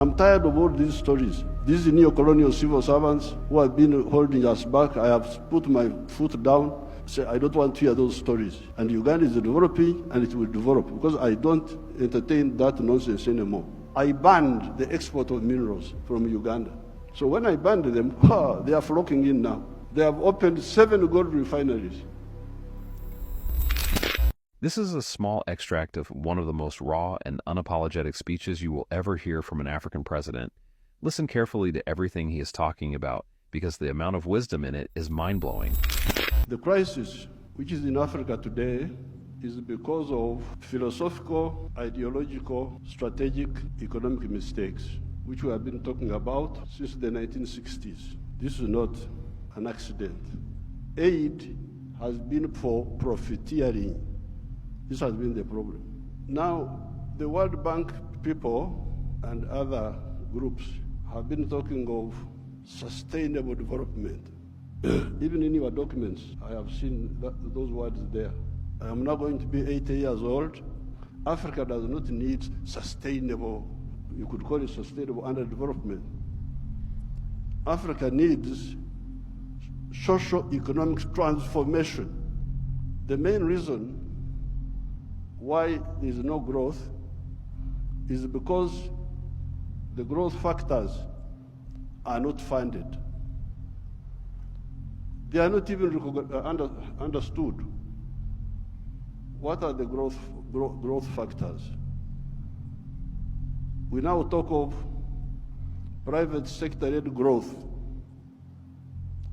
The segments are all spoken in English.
I'm tired of all these stories. These neo-colonial civil servants who have been holding us back, I have put my foot down, say I don't want to hear those stories. And Uganda is developing and it will develop because I don't entertain that nonsense anymore. I banned the export of minerals from Uganda. So when I banned them, they are flocking in now. They have opened 7 gold refineries. This is a small extract of one of the most raw and unapologetic speeches you will ever hear from an African president. Listen carefully to everything he is talking about, because the amount of wisdom in it is mind-blowing. The crisis which is in Africa today is because of philosophical, ideological, strategic, economic mistakes, which we have been talking about since the 1960s. This is not an accident. Aid has been for profiteering. This has been the problem. Now, the World Bank people and other groups have been talking of sustainable development. Even in your documents, I have seen those words there. I am now going to be 80 years old. Africa does not need sustainable, you could call it sustainable underdevelopment. Africa needs socio-economic transformation. The main reason why there is no growth is because the growth factors are not funded. They are not even understood. What are the growth factors? We now talk of private sector-led growth.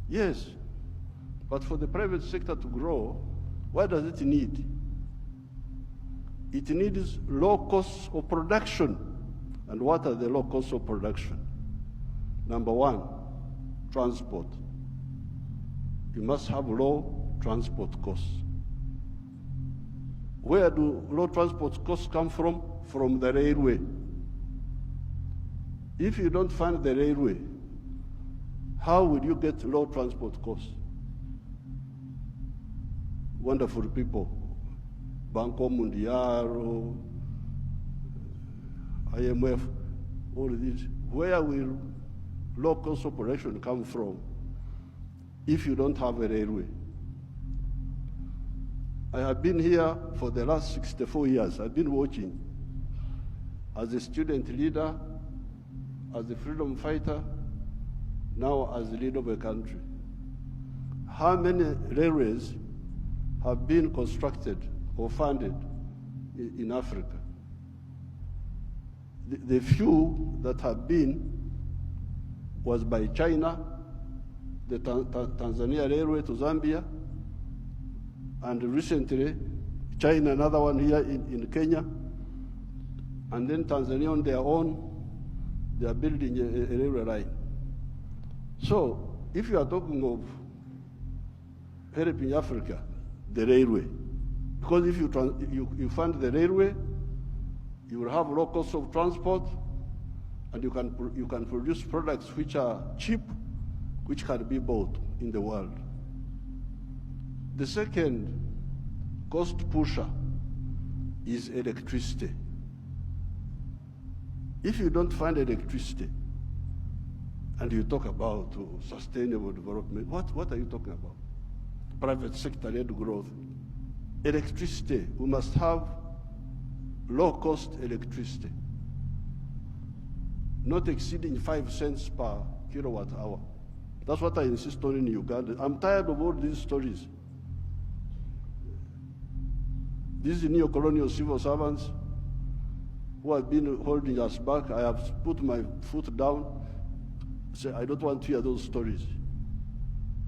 Yes, but for the private sector to grow, what does it need? It needs low costs of production. And what are the low costs of production? Number one, transport. You must have low transport costs. Where do low transport costs come from? From the railway. If you don't fund the railway, how will you get low transport costs? Wonderful people. Banco Mundial, IMF, all of these. Where will low cost of production come from if you don't have a railway? I have been here for the last 64 years. I've been watching as a student leader, as a freedom fighter, now as the leader of a country. How many railways have been constructed or funded in Africa? The few that have been was by China, the Tanzania Railway to Zambia, and recently China, another one here in Kenya, and then Tanzania on their own, they are building a railway line. So if you are talking of helping Africa, the railway, because if you fund the railway, you will have low cost of transport, and you can produce products which are cheap, which can be bought in the world. The second cost pusher is electricity. If you don't find electricity, and you talk about sustainable development, what are you talking about? Private sector-led growth. Electricity, we must have low-cost electricity, not exceeding 5 cents per kilowatt hour. That's what I insist on in Uganda. I'm tired of all these stories. These neo-colonial civil servants who have been holding us back, I have put my foot down, say I don't want to hear those stories.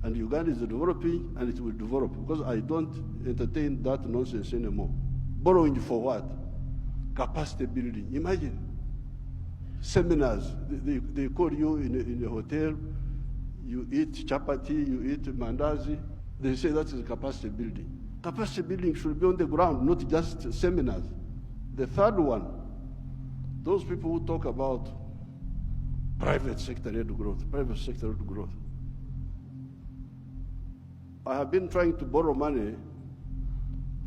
And Uganda is developing, and it will develop, because I don't entertain that nonsense anymore. Borrowing for what? Capacity building. Imagine seminars. They call you in a hotel, you eat chapati, you eat mandazi. They say that is capacity building. Capacity building should be on the ground, not just seminars. The third one, those people who talk about private sector-led growth, private sector-led growth. I have been trying to borrow money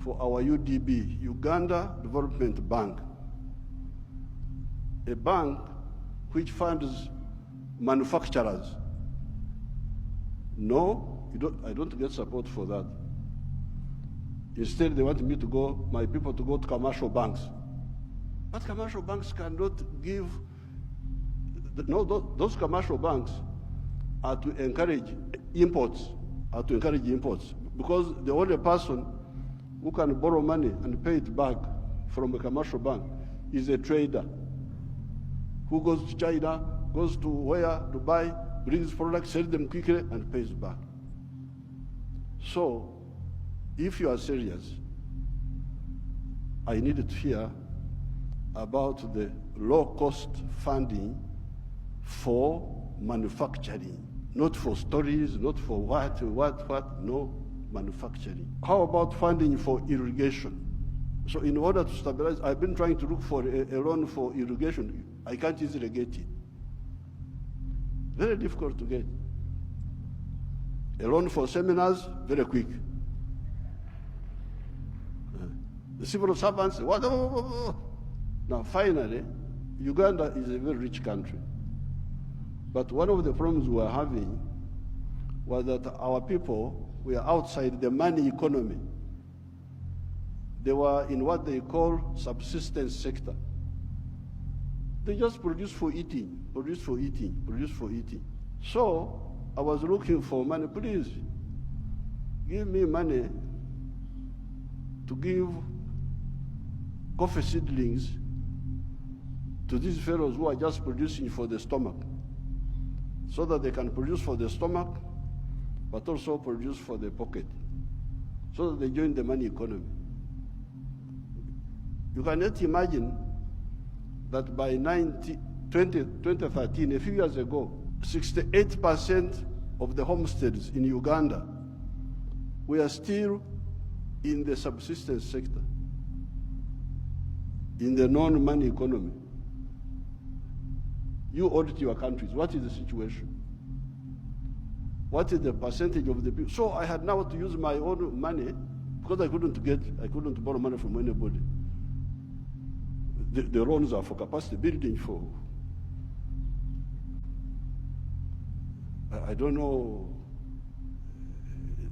for our UDB, Uganda Development Bank, a bank which funds manufacturers. No, I don't get support for that. Instead, they want me to go, my people to go to commercial banks. But commercial banks cannot give, no, those commercial banks are to encourage imports, because the only person who can borrow money and pay it back from a commercial bank is a trader who goes to China, goes to where, Dubai, brings products, sells them quickly, and pays back. So, if you are serious, I needed to hear about the low-cost funding for manufacturing, not for stories, not for what, no, manufacturing. How about funding for irrigation? So in order to stabilize, I've been trying to look for a loan for irrigation. I can't easily get it. Very difficult to get. A loan for seminars, very quick. The civil servants, what? Now finally, Uganda is a very rich country. But one of the problems we were having was that our people were outside the money economy. They were in what they call subsistence sector. They just produce for eating, produce for eating, produce for eating. So I was looking for money. Please give me money to give coffee seedlings to these fellows who are just producing for the stomach, so that they can produce for the stomach, but also produce for the pocket, so that they join the money economy. You cannot imagine that by 2013, a few years ago, 68% of the homesteads in Uganda were still in the subsistence sector, in the non-money economy. You audit your countries. What is the situation? What is the percentage of the people? So I had now to use my own money, because I couldn't borrow money from anybody. The loans are for capacity building, for, I don't know,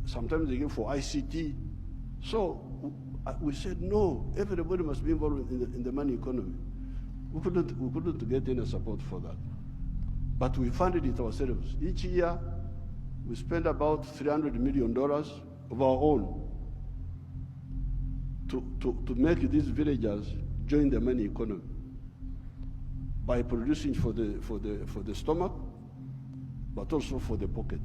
sometimes they give for ICT. So we said, no, everybody must be involved in the money economy. We couldn't get any support for that. But we funded it ourselves. Each year, we spend about $300 million of our own to make these villagers join the money economy by producing for the stomach, but also for the pocket.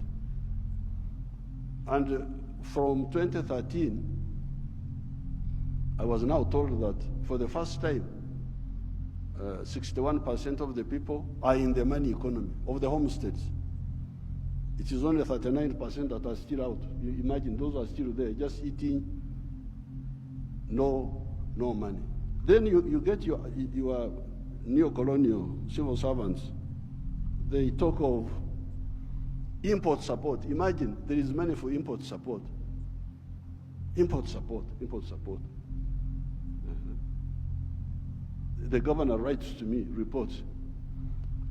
And from 2013, I was now told that for the first time, 61% of the people are in the money economy of the homesteads. It is only 39% that are still out. You imagine those are still there, just eating, no money. Then you get your neo-colonial civil servants. They talk of import support. Imagine there is money for import support. Import support. The governor writes to me, reports,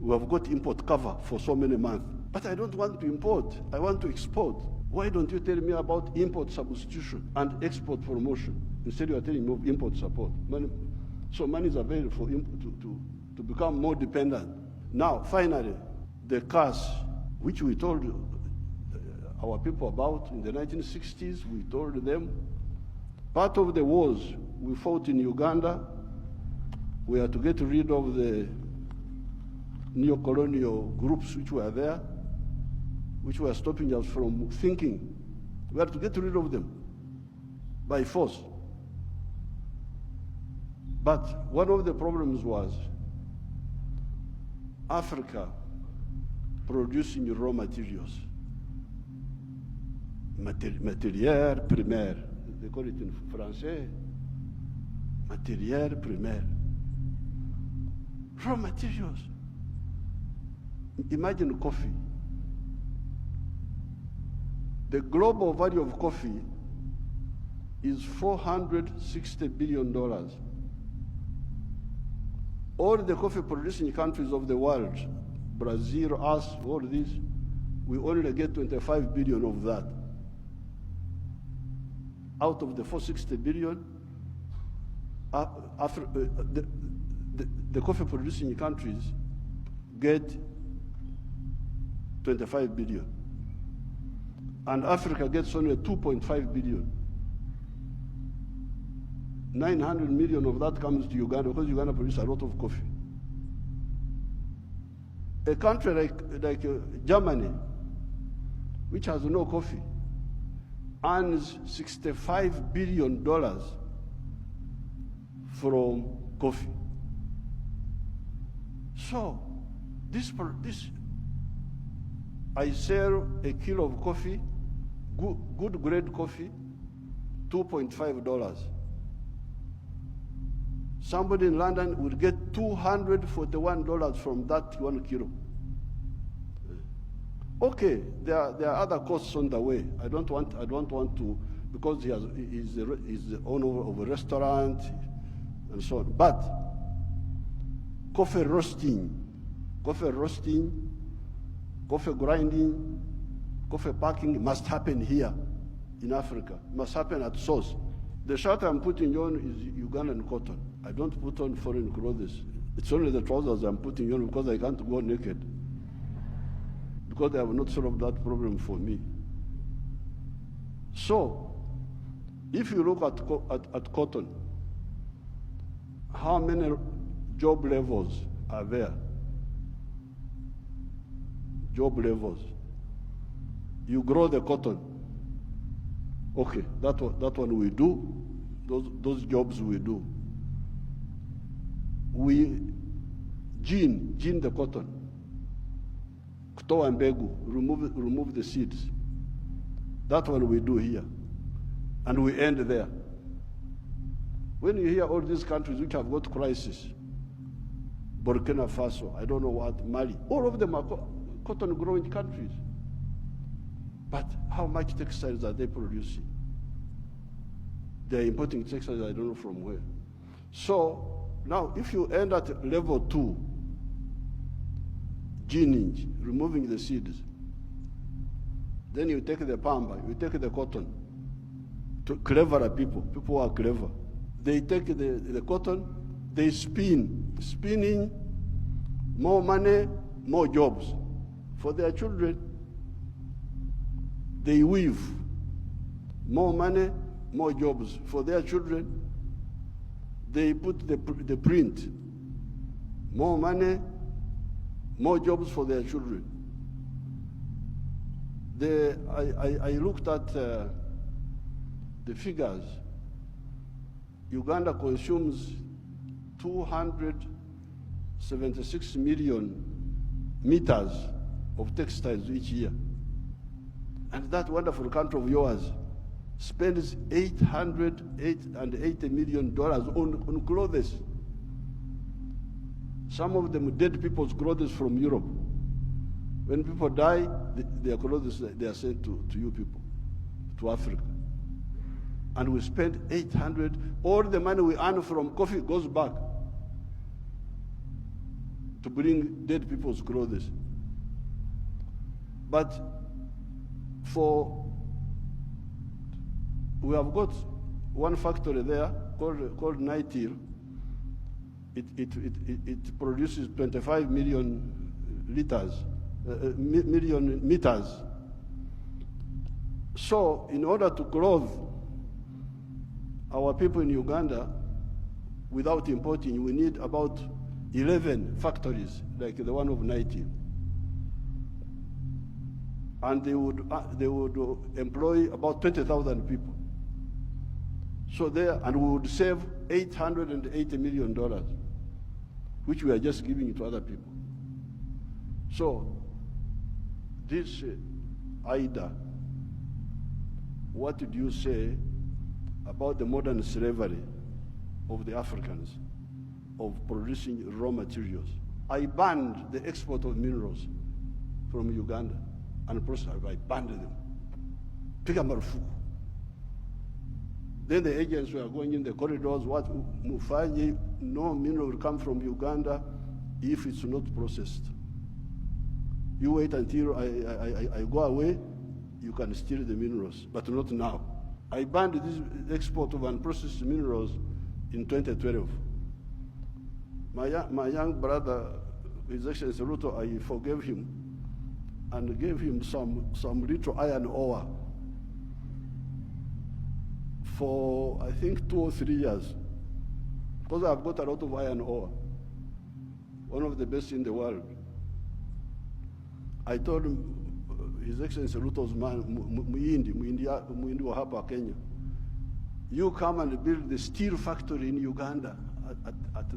we have got import cover for so many months, but I don't want to import, I want to export. Why don't you tell me about import substitution and export promotion? Instead you are telling me of import support. So money is available for to become more dependent. Now, finally, the curse, which we told our people about in the 1960s, we told them, part of the wars we fought in Uganda, we had to get rid of the neo-colonial groups which were there, which were stopping us from thinking. We had to get rid of them by force. But one of the problems was Africa producing raw materials, matière primaire, they call it in Français, matière primaire. Raw materials. Imagine coffee. The global value of coffee is $460 billion. All the coffee producing countries of the world, Brazil, us, all these, we only get 25 billion of that. Out of the 460 billion, the coffee producing countries get 25 billion. And Africa gets only 2.5 billion. 900 million of that comes to Uganda because Uganda produces a lot of coffee. A country like Germany, which has no coffee, earns $65 billion from coffee. So, I sell a kilo of coffee, good grade coffee, $2.5. Somebody in London will get $241 from that 1 kilo. Okay, there are other costs on the way. I don't want to, because he's the owner of a restaurant and so on. But coffee roasting, coffee grinding, coffee packing must happen here in Africa. It must happen at source. The shirt I'm putting on is Ugandan cotton. I don't put on foreign clothes. It's only the trousers I'm putting on because I can't go naked. Because they have not solved that problem for me. So, if you look at cotton, how many job levels are there? Job levels. You grow the cotton. Okay, that one we do. Those jobs we do. We gene the cotton. Kutoa mbegu, remove the seeds. That one we do here. And we end there. When you hear all these countries which have got crisis, Burkina Faso, I don't know what, Mali, all of them are cotton growing countries. But how much textiles are they producing? They're importing textiles, I don't know from where. So now if you end at level 2, gening, removing the seeds, then you take the pamba, you take the cotton. To cleverer people who are clever, they take the cotton, they spinning, more money, more jobs for their children. They weave, more money, more jobs for their children. They put the print, more money, more jobs for their children. I looked at the figures. Uganda consumes 276 million meters of textiles each year. And that wonderful country of yours spends $880 million on clothes. Some of them dead people's clothes from Europe. When people die, their clothes, they are sent to you people, to Africa. And we spend 800, all the money we earn from coffee goes back to bring dead people's clothes. But we have got one factory there called Nitil. It produces 25 million meters. So in order to clothe our people in Uganda without importing, we need about 11 factories like the one of Nitil. And they would employ about 20,000 people. So and we would save $880 million, which we are just giving to other people. So this Ida, what did you say about the modern slavery of the Africans, of producing raw materials? I banned the export of minerals from Uganda. And I banned them. Piga marufuku. Then the agents were going in the corridors, what Mufanyi, no mineral will come from Uganda if it's not processed. You wait until I go away, you can steal the minerals, but not now. I banned this export of unprocessed minerals in 2012. My young brother, His Excellency Ruto, I forgave him and gave him some little iron ore for, I think, 2 or 3 years, because I've got a lot of iron ore, one of the best in the world. I told him, His Excellency Ruto's man, Muhindi wa hapa Kenya, you come and build the steel factory in Uganda at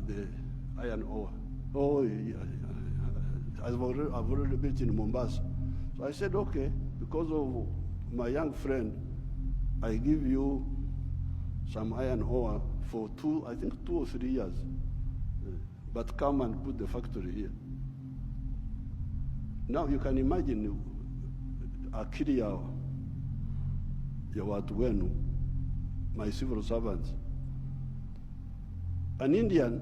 the iron ore. Oh, yeah. I've already built in Mombasa. So I said, okay, because of my young friend, I give you some iron ore for 2 or 3 years, but come and put the factory here. Now you can imagine akili ya watu wenu, my civil servants. An Indian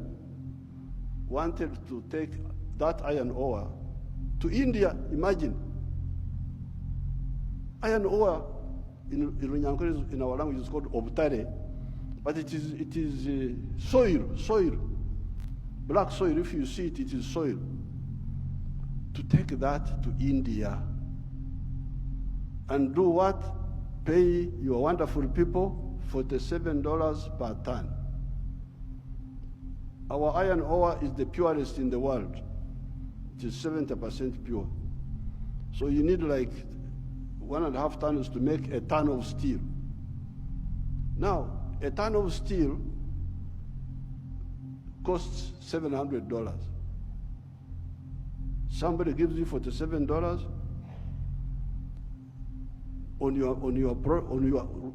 wanted to take that iron ore to India. Imagine, iron ore in our language is called obtare, but it is soil, black soil. If you see it, it is soil. To take that to India and do what? Pay your wonderful people $47 per ton. Our iron ore is the purest in the world. It is 70% pure. So you need like 1.5 tons to make a ton of steel. Now, a ton of steel costs $700. Somebody gives you $47 on your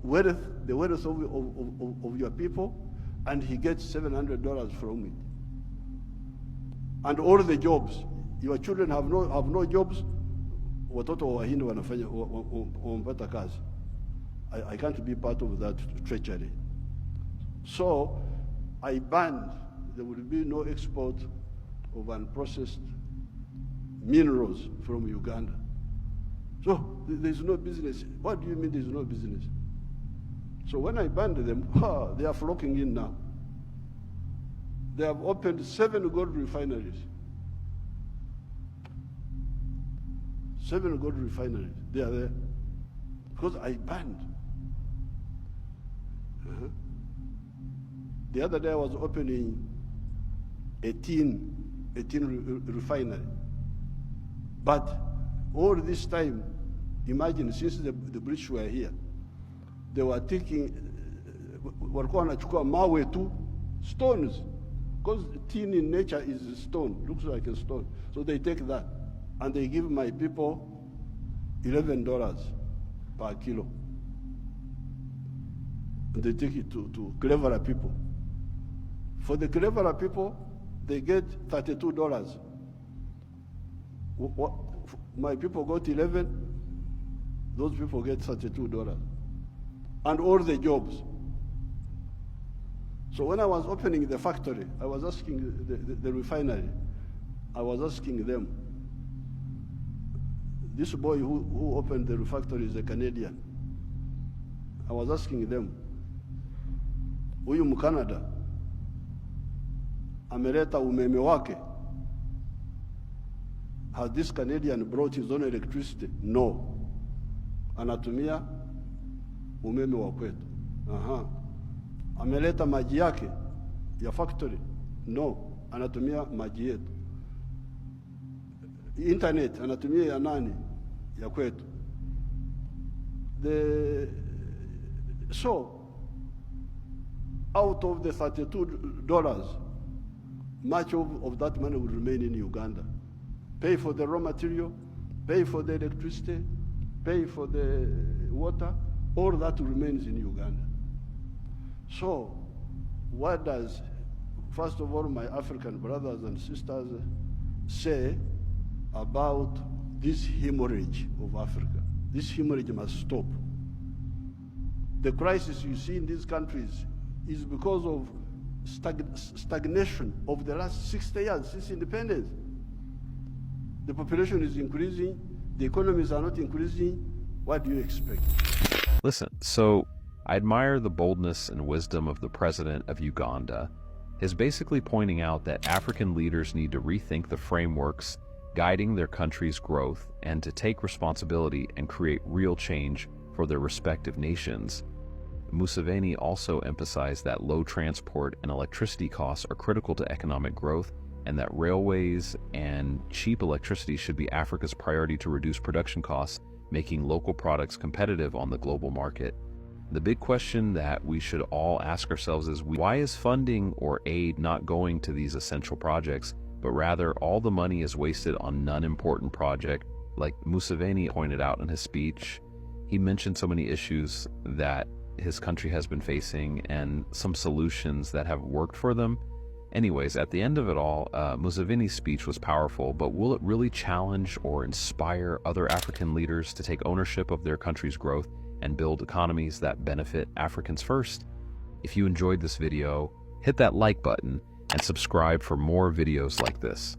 wealth, the wealth of your people, and he gets $700 from it. And all the jobs, your children have no jobs. Watoto wa Wahindi wanapata kazi. I can't be part of that treachery. So I banned, there will be no export of unprocessed minerals from Uganda. So there's no business. What do you mean there's no business? So when I banned them, they are flocking in now. They have opened 7 gold refineries. 7 gold refineries, they are there. Because I banned. The other day I was opening a tin refinery. But all this time, imagine, since the British were here, they were taking, walikuwa wanachukua mawe tu, stones, because tin in nature is a stone, looks like a stone. So they take that, and they give my people $11 per kilo. And they take it to cleverer people. For the cleverer people, they get $32. My people got 11, those people get $32. And all the jobs. So when I was opening the factory, I was asking the refinery, I was asking them, this boy who opened the factory is a Canadian. I was asking them, huyu Mkanada ameleta umeme wake. Has this Canadian brought his own electricity? No. Anatumia umeme wa kwetu. Ameleta maji yake ya factory? No. Anatumia maji yetu. Internet anatumia ya nani? Ya kwetu. So, out of the $32, much of that money will remain in Uganda. Pay for the raw material, pay for the electricity, pay for the water, all that remains in Uganda. So, what does, first of all, my African brothers and sisters say about this hemorrhage of Africa? This hemorrhage must stop. The crisis you see in these countries is because of stagnation of the last 60 years since independence. The population is increasing, the economies are not increasing. What do you expect? Listen, so I admire the boldness and wisdom of the president of Uganda. He's basically pointing out that African leaders need to rethink the frameworks guiding their country's growth and to take responsibility and create real change for their respective nations. Museveni also emphasized that low transport and electricity costs are critical to economic growth and that railways and cheap electricity should be Africa's priority to reduce production costs, making local products competitive on the global market. The big question that we should all ask ourselves is, why is funding or aid not going to these essential projects, but rather all the money is wasted on non-important projects? Like Museveni pointed out in his speech, he mentioned so many issues that his country has been facing and some solutions that have worked for them. Anyways, at the end of it all, Museveni's speech was powerful, but will it really challenge or inspire other African leaders to take ownership of their country's growth and build economies that benefit Africans first? If you enjoyed this video, hit that like button and subscribe for more videos like this.